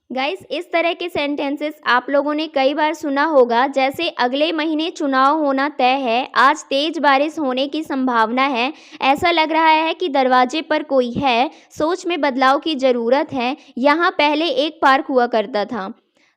Guys, इस तरह के सेंटेंसेस आप लोगों ने कई बार सुना होगा, जैसे अगले महीने चुनाव होना तय है, आज तेज बारिश होने की संभावना है, ऐसा लग रहा है कि दरवाजे पर कोई है, सोच में बदलाव की ज़रूरत है, यहाँ पहले एक पार्क हुआ करता था।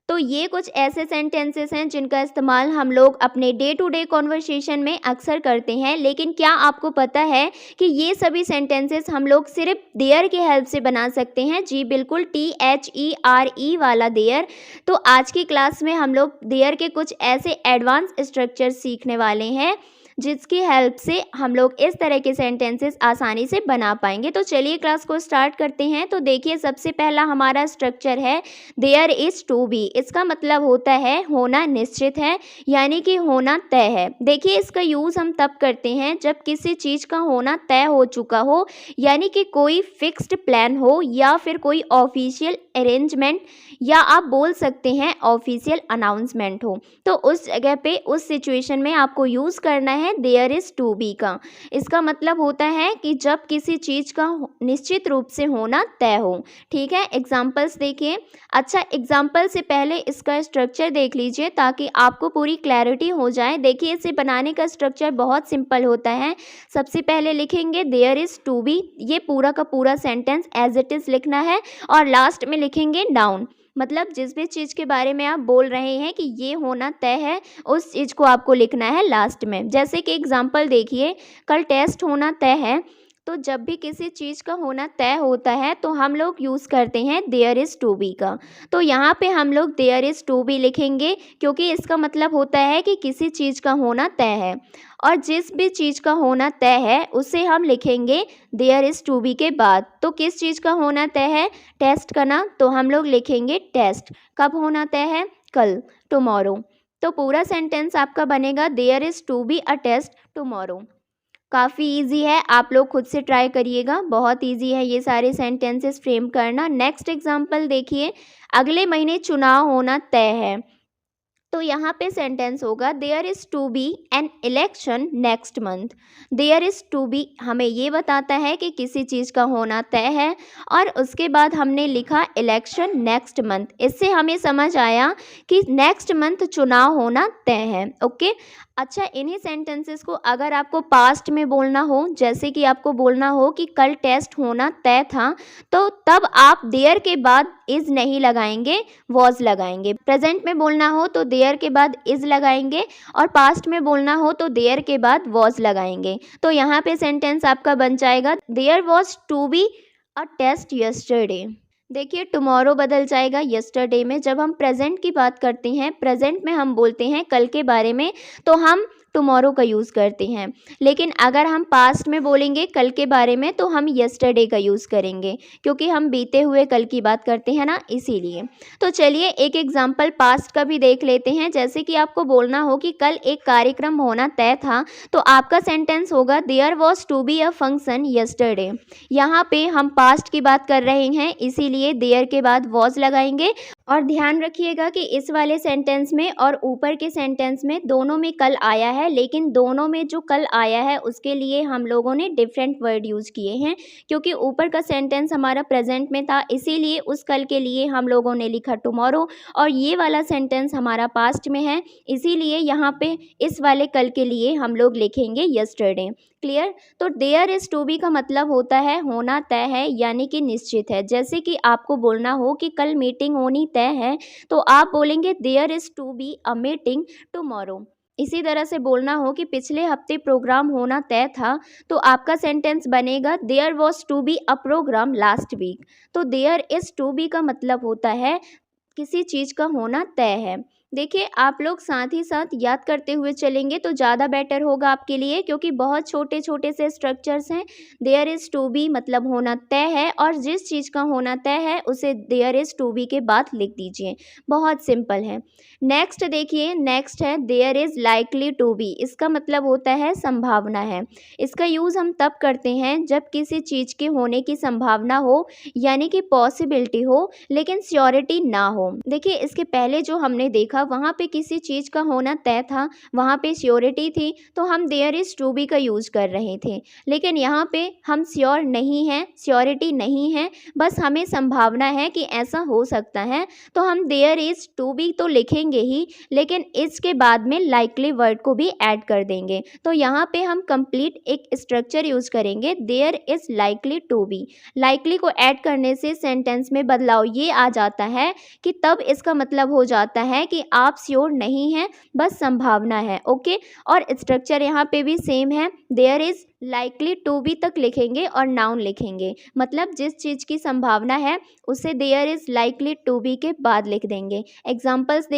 तो ये कुछ ऐसे सेंटेंसेस हैं जिनका इस्तेमाल हम लोग अपने डे टू डे कॉन्वर्सेशन में अक्सर करते हैं। लेकिन क्या आपको पता है कि ये सभी सेंटेंसेस हम लोग सिर्फ देयर की हेल्प से बना सकते हैं? जी बिल्कुल, THERE वाला देयर। तो आज की क्लास में हम लोग देयर के कुछ ऐसे एडवांस स्ट्रक्चर सीखने वाले हैं जिसकी हेल्प से हम लोग इस तरह के सेंटेंसेस आसानी से बना पाएंगे। तो चलिए क्लास को स्टार्ट करते हैं। तो देखिए, सबसे पहला हमारा स्ट्रक्चर है देयर इज़ टू बी। इसका मतलब होता है होना निश्चित है, यानी कि होना तय है। देखिए, इसका यूज़ हम तब करते हैं जब किसी चीज़ का होना तय हो चुका हो, यानी कि कोई फिक्स्ड प्लान हो या फिर कोई ऑफिशियल अरेंजमेंट, या आप बोल सकते हैं ऑफिशियल अनाउंसमेंट हो। तो उस जगह पे, उस सिचुएशन में आपको यूज़ करना है देयर इज़ टू बी का। इसका मतलब होता है कि जब किसी चीज़ का निश्चित रूप से होना तय हो। ठीक है, एग्जाम्पल्स देखिए। अच्छा, एग्जाम्पल से पहले इसका स्ट्रक्चर देख लीजिए ताकि आपको पूरी क्लैरिटी हो जाए। देखिए, इसे बनाने का स्ट्रक्चर बहुत सिंपल होता है। सबसे पहले लिखेंगे देयर इज़ टू बी, ये पूरा का पूरा सेंटेंस एज इट इज़ लिखना है, और लास्ट में लिखेंगे नाउन। मतलब जिस भी चीज़ के बारे में आप बोल रहे हैं कि ये होना तय है, उस चीज़ को आपको लिखना है लास्ट में। जैसे कि एग्जांपल देखिए, कल टेस्ट होना तय है। तो जब भी किसी चीज़ का होना तय होता है तो हम लोग यूज़ करते हैं देयर इज़ टू बी का। तो यहाँ पे हम लोग देयर इज़ टू बी लिखेंगे, क्योंकि इसका मतलब होता है कि किसी चीज़ का होना तय है, और जिस भी चीज़ का होना तय है उसे हम लिखेंगे देयर इज़ टू बी के बाद। तो किस चीज़ का होना तय है? टेस्ट का ना, तो हम लोग लिखेंगे टेस्ट। कब होना तय है? कल, टुमारो। तो पूरा सेंटेंस आपका बनेगा there is to be a test tomorrow. काफ़ी इजी है, आप लोग खुद से ट्राई करिएगा। बहुत इजी है ये सारे सेंटेंसेस फ्रेम करना। नेक्स्ट एग्जांपल देखिए, अगले महीने चुनाव होना तय है। तो यहाँ पे सेंटेंस होगा there is to be an election next month. There is to be हमें ये बताता है कि किसी चीज़ का होना तय है, और उसके बाद हमने लिखा इलेक्शन नेक्स्ट मंथ। इससे हमें समझ आया कि नेक्स्ट मंथ चुनाव होना तय है। ओके। अच्छा, इन्हीं सेंटेंसेस को अगर आपको पास्ट में बोलना हो, जैसे कि आपको बोलना हो कि कल टेस्ट होना तय था, तो तब आप देयर के बाद इज़ नहीं लगाएंगे, वॉज लगाएंगे। प्रेजेंट में बोलना हो तो देयर के बाद इज़ लगाएंगे, और पास्ट में बोलना हो तो देयर के बाद वॉज लगाएंगे। तो यहाँ पे सेंटेंस आपका बन जाएगा there was to be a test yesterday. देखिए, टुमारो बदल जाएगा यस्टरडे में। जब हम प्रेजेंट की बात करते हैं, प्रेजेंट में हम बोलते हैं कल के बारे में, तो हम टुमारो का यूज़ करते हैं। लेकिन अगर हम पास्ट में बोलेंगे कल के बारे में, तो हम यस्टरडे का यूज़ करेंगे, क्योंकि हम बीते हुए कल की बात करते हैं ना, इसीलिए। तो चलिए एक एग्जांपल पास्ट का भी देख लेते हैं। जैसे कि आपको बोलना हो कि कल एक कार्यक्रम होना तय था, तो आपका सेंटेंस होगा there was to be a function yesterday. यहाँ पे हम पास्ट की बात कर रहे हैं, इसीलिए देयर के बाद वॉज लगाएंगे। और ध्यान रखिएगा कि इस वाले सेंटेंस में और ऊपर के सेंटेंस में दोनों में कल आया है, लेकिन दोनों में जो कल आया है उसके लिए हम लोगों ने डिफरेंट वर्ड यूज़ किए हैं, क्योंकि ऊपर का सेंटेंस हमारा प्रेजेंट में था, इसीलिए उस कल के लिए हम लोगों ने लिखा टुमारो, और ये वाला सेंटेंस हमारा पास्ट में है, इसीलिए यहाँ पे इस वाले कल के लिए हम लोग लिखेंगे यस्टरडे। क्लियर? तो देयर इज़ टू बी का मतलब होता है होना तय है, यानी कि निश्चित है। जैसे कि आपको बोलना हो कि कल मीटिंग होनी तय है, तो आप बोलेंगे there is to be a meeting tomorrow. इसी तरह से बोलना हो कि पिछले हफ्ते प्रोग्राम होना तय था, तो आपका सेंटेंस बनेगा there was to be a programme last week. तो देयर इज़ टू बी का मतलब होता है किसी चीज़ का होना तय है। देखिए, आप लोग साथ ही साथ याद करते हुए चलेंगे तो ज़्यादा बेटर होगा आपके लिए, क्योंकि बहुत छोटे छोटे से स्ट्रक्चर्स हैं। देयर इज़ टू बी मतलब होना तय है, और जिस चीज़ का होना तय है उसे देयर इज़ टू बी के बाद लिख दीजिए। बहुत सिंपल है। नेक्स्ट देखिए, नेक्स्ट है there is likely to be. इसका मतलब होता है संभावना है। इसका यूज़ हम तब करते हैं जब किसी चीज़ के होने की संभावना हो, यानी कि पॉसिबिलिटी हो, लेकिन श्योरिटी ना हो। देखिए, इसके पहले जो हमने देखा देखा वहाँ पे किसी चीज़ का होना तय था, वहाँ पे श्योरिटी थी, तो हम देयर इज़ टू बी का यूज़ कर रहे थे। लेकिन यहाँ पे हम श्योर नहीं हैं, श्योरिटी नहीं है, बस हमें संभावना है कि ऐसा हो सकता है, तो हम देयर इज़ टू बी तो लिखेंगे ही, लेकिन इसके बाद में लाइकली वर्ड को भी ऐड कर देंगे। तो यहाँ पे हम कंप्लीट एक स्ट्रक्चर यूज़ करेंगे, there is likely to be. Likely को ऐड करने से सेंटेंस में बदलाव ये आ जाता है कि तब इसका मतलब हो जाता है कि आप श्योर नहीं हैं, बस संभावना है। ओके, और स्ट्रक्चर यहाँ पे भी सेम है, there is likely to be तक लिखेंगे और नाउन लिखेंगे, मतलब जिस चीज़ की संभावना है उसे there is likely to be के बाद लिख देंगे। एग्जाम्पल्स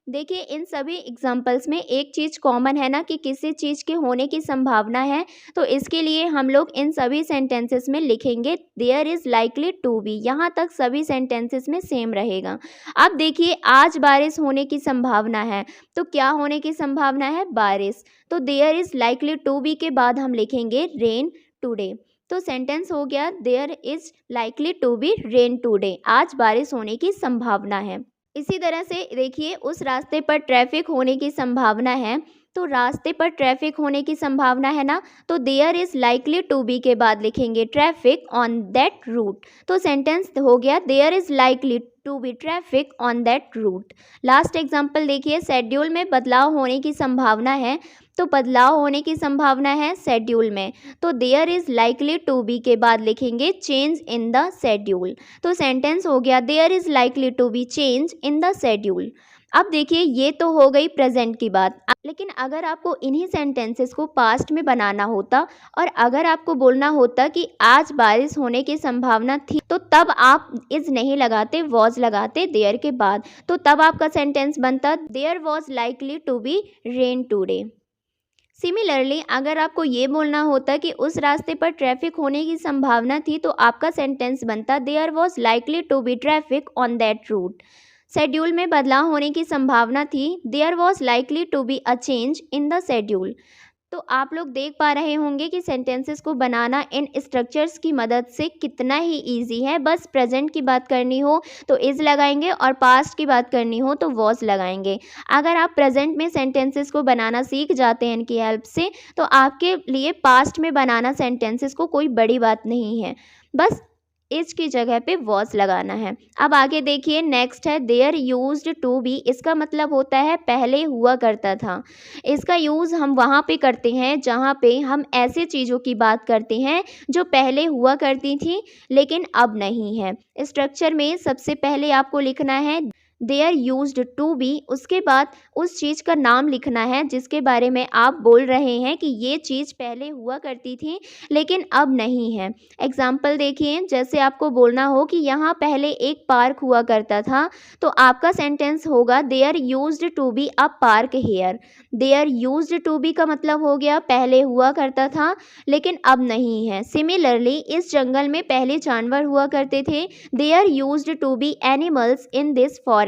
देखिए इन सभी एग्जाम्पल्स में एक चीज़ कॉमन है ना कि किसी चीज़ के होने की संभावना है, तो इसके लिए हम लोग इन सभी सेंटेंसेस में लिखेंगे there is likely to be. यहाँ तक सभी सेंटेंसेस में सेम रहेगा। अब देखिए आज बारिश होने की संभावना है, तो क्या होने की संभावना है? बारिश। तो there is likely to be के बाद हम लिखेंगे रेन टुडे। तो सेंटेंस हो गया there is likely to be rain today, आज बारिश होने की संभावना है। इसी तरह से देखिए उस रास्ते पर ट्रैफिक होने की संभावना है, तो रास्ते पर ट्रैफिक होने की संभावना है ना, तो there is likely to be के बाद लिखेंगे ट्रैफिक ऑन दैट रूट। तो सेंटेंस हो गया there is likely to be traffic on that route. Last example देखिए, शेड्यूल में बदलाव होने की संभावना है, तो बदलाव होने की संभावना है शेड्यूल में, तो there is likely to be के बाद लिखेंगे चेंज इन द शेड्यूल। तो सेंटेंस हो गया there is likely to be change in the schedule. अब देखिए ये तो हो गई प्रेजेंट की बात, लेकिन अगर आपको इन्हीं सेंटेंसेस को पास्ट में बनाना होता और अगर आपको बोलना होता कि आज बारिश होने की संभावना थी, तो तब आप इज़ नहीं लगाते, वॉज लगाते देयर के बाद, तो तब आपका सेंटेंस बनता there was likely to be rain today. Similarly अगर आपको ये बोलना होता कि उस रास्ते पर ट्रैफिक होने की संभावना थी, तो आपका सेंटेंस बनता there was likely to be traffic on that route. Schedule में बदलाव होने की संभावना थी, there was likely to be a change in the schedule. तो आप लोग देख पा रहे होंगे कि सेंटेंसेस को बनाना इन स्ट्रक्चर्स की मदद से कितना ही इजी है। बस प्रेजेंट की बात करनी हो तो इज़ लगाएंगे और पास्ट की बात करनी हो तो वॉज लगाएंगे। अगर आप प्रेजेंट में सेंटेंसेस को बनाना सीख जाते हैं इनकी हेल्प से, तो आपके लिए पास्ट में बनाना सेंटेंसेस को कोई बड़ी बात नहीं है, बस इज की जगह पे वॉज लगाना है। अब आगे देखिए नेक्स्ट है देयर यूज्ड टू बी। इसका मतलब होता है पहले हुआ करता था। इसका यूज़ हम वहाँ पे करते हैं जहाँ पे हम ऐसे चीज़ों की बात करते हैं जो पहले हुआ करती थी लेकिन अब नहीं है। स्ट्रक्चर में सबसे पहले आपको लिखना है देयर यूज्ड टू बी, उसके बाद उस चीज़ का नाम लिखना है जिसके बारे में आप बोल रहे हैं कि ये चीज़ पहले हुआ करती थी लेकिन अब नहीं है। एग्जाम्पल देखिए, जैसे आपको बोलना हो कि यहाँ पहले एक पार्क हुआ करता था, तो आपका सेंटेंस होगा there used to be a park here. There used to be का मतलब हो गया पहले हुआ करता था लेकिन अब नहीं है। सिमिलरली इस जंगल में पहले जानवर हुआ करते थे, there used to be animals in this forest.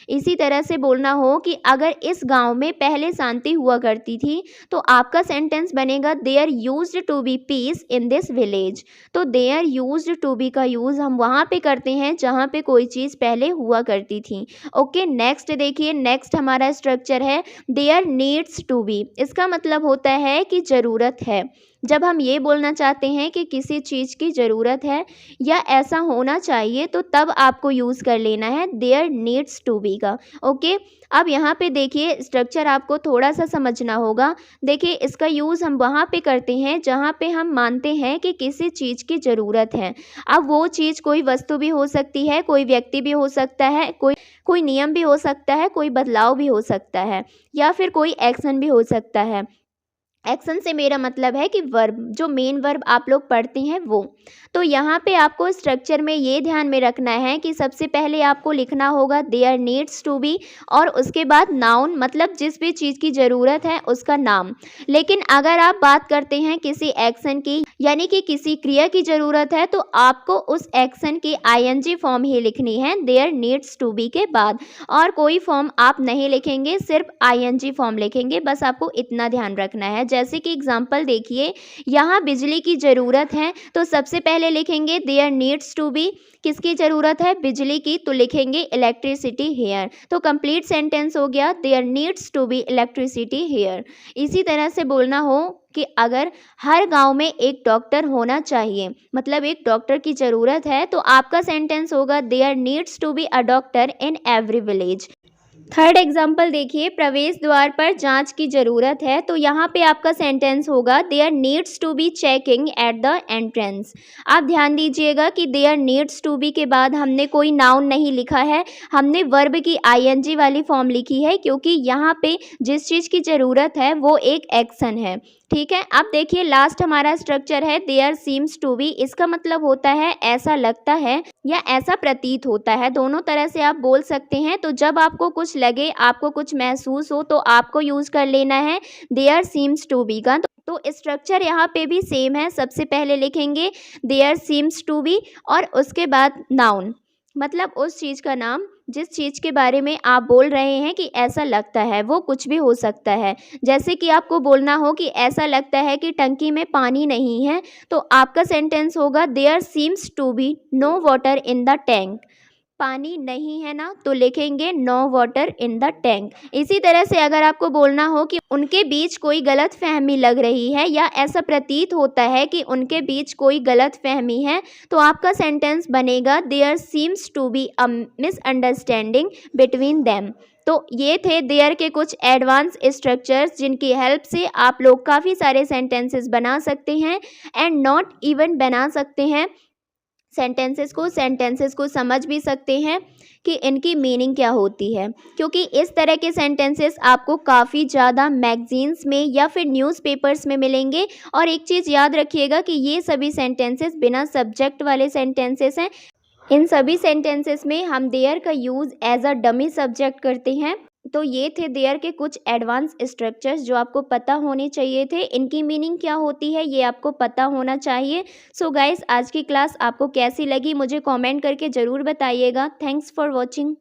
इसी तरह से बोलना हो कि अगर इस गांव में पहले शांति हुआ करती थी, तो आपका सेंटेंस बनेगा there used to be peace in this village. तो देयर यूज्ड टू बी का यूज़ हम वहाँ पे करते हैं जहाँ पे कोई चीज़ पहले हुआ करती थी। ओके, नेक्स्ट देखिए, नेक्स्ट हमारा स्ट्रक्चर है देयर नीड्स टू बी। इसका मतलब होता है कि ज़रूरत है। जब हम ये बोलना चाहते हैं कि किसी चीज़ की ज़रूरत है या ऐसा होना चाहिए, तो तब आपको यूज़ कर लेना है देयर नीड्स टू बी का। ओके, अब यहाँ पे देखिए स्ट्रक्चर आपको थोड़ा सा समझना होगा। देखिए इसका यूज़ हम वहाँ पे करते हैं जहाँ पे हम मानते हैं कि किसी चीज़ की ज़रूरत है। अब वो चीज़ कोई वस्तु भी हो सकती है, कोई व्यक्ति भी हो सकता है, कोई नियम भी हो सकता है, कोई बदलाव भी हो सकता है, या फिर कोई एक्शन भी हो सकता है। एक्शन से मेरा मतलब है कि वर्ब, जो मेन वर्ब आप लोग पढ़ते हैं वो। तो यहाँ पे आपको स्ट्रक्चर में ये ध्यान में रखना है कि सबसे पहले आपको लिखना होगा देयर नीड्स टू बी और उसके बाद नाउन, मतलब जिस भी चीज़ की ज़रूरत है उसका नाम। लेकिन अगर आप बात करते हैं किसी एक्शन की यानी कि किसी क्रिया की ज़रूरत है तो आपको उस एक्शन की आईएनजी फॉर्म ही लिखनी है देयर नीड्स टू बी के बाद, और कोई फॉर्म आप नहीं लिखेंगे, सिर्फ आईएनजी फॉर्म लिखेंगे। बस आपको इतना ध्यान रखना है। जैसे कि एग्जांपल देखिए, यहाँ बिजली की ज़रूरत है तो सबसे पहले लिखेंगे देयर नीड्स टू बी। किसकी ज़रूरत है? बिजली की, तो लिखेंगे इलेक्ट्रिसिटी हेयर। तो कंप्लीट सेंटेंस हो गया there needs to be electricity here. इसी तरह से बोलना हो कि अगर हर गांव में एक डॉक्टर होना चाहिए, मतलब एक डॉक्टर की ज़रूरत है, तो आपका सेंटेंस होगा there needs to be a doctor in every village. Third example देखिए, प्रवेश द्वार पर जांच की ज़रूरत है, तो यहाँ पे आपका सेंटेंस होगा there needs to be checking at the entrance. आप ध्यान दीजिएगा कि देयर नीड्स टू बी के बाद हमने कोई नाउन नहीं लिखा है, हमने वर्ब की आईएनजी वाली फॉर्म लिखी है, क्योंकि यहाँ पे जिस चीज़ की ज़रूरत है वो एक एक्शन है। ठीक है, अब देखिए लास्ट हमारा स्ट्रक्चर है देयर सीम्स टू बी। इसका मतलब होता है ऐसा लगता है या ऐसा प्रतीत होता है, दोनों तरह से आप बोल सकते हैं। तो जब आपको कुछ लगे, आपको कुछ महसूस हो, तो आपको यूज़ कर लेना है देयर सीम्स टू बी का। तो स्ट्रक्चर यहाँ पे भी सेम है। सबसे पहले लिखेंगे देयर सीम्स टू बी और उसके बाद नाउन, मतलब उस चीज़ का नाम जिस चीज़ के बारे में आप बोल रहे हैं कि ऐसा लगता है, वो कुछ भी हो सकता है। जैसे कि आपको बोलना हो कि ऐसा लगता है कि टंकी में पानी नहीं है, तो आपका सेंटेंस होगा there seems to be no water in the tank. पानी नहीं है ना, तो लिखेंगे no water in the tank. इसी तरह से अगर आपको बोलना हो कि उनके बीच कोई गलत फहमी लग रही है या ऐसा प्रतीत होता है कि उनके बीच कोई गलत फहमी है, तो आपका सेंटेंस बनेगा there seems to be a misunderstanding between them. तो ये थे देयर के कुछ एडवांस स्ट्रक्चर्स जिनकी हेल्प से आप लोग काफ़ी सारे सेंटेंसेस बना सकते हैं एंड नॉट इवन बना सकते हैं। सेंटेंसेस को समझ भी सकते हैं कि इनकी मीनिंग क्या होती है, क्योंकि इस तरह के सेंटेंसेस आपको काफ़ी ज़्यादा मैगजीन्स में या फिर न्यूज़पेपर्स में मिलेंगे। और एक चीज़ याद रखिएगा कि ये सभी सेंटेंसेस बिना सब्जेक्ट वाले सेंटेंसेस हैं। इन सभी सेंटेंसेस में हम देयर का use as a dummy subject करते हैं। तो ये थे देयर के कुछ एडवांस स्ट्रक्चर्स जो आपको पता होने चाहिए थे। इनकी मीनिंग क्या होती है ये आपको पता होना चाहिए। सो गाइस, आज की क्लास आपको कैसी लगी मुझे कमेंट करके ज़रूर बताइएगा। Thanks for watching.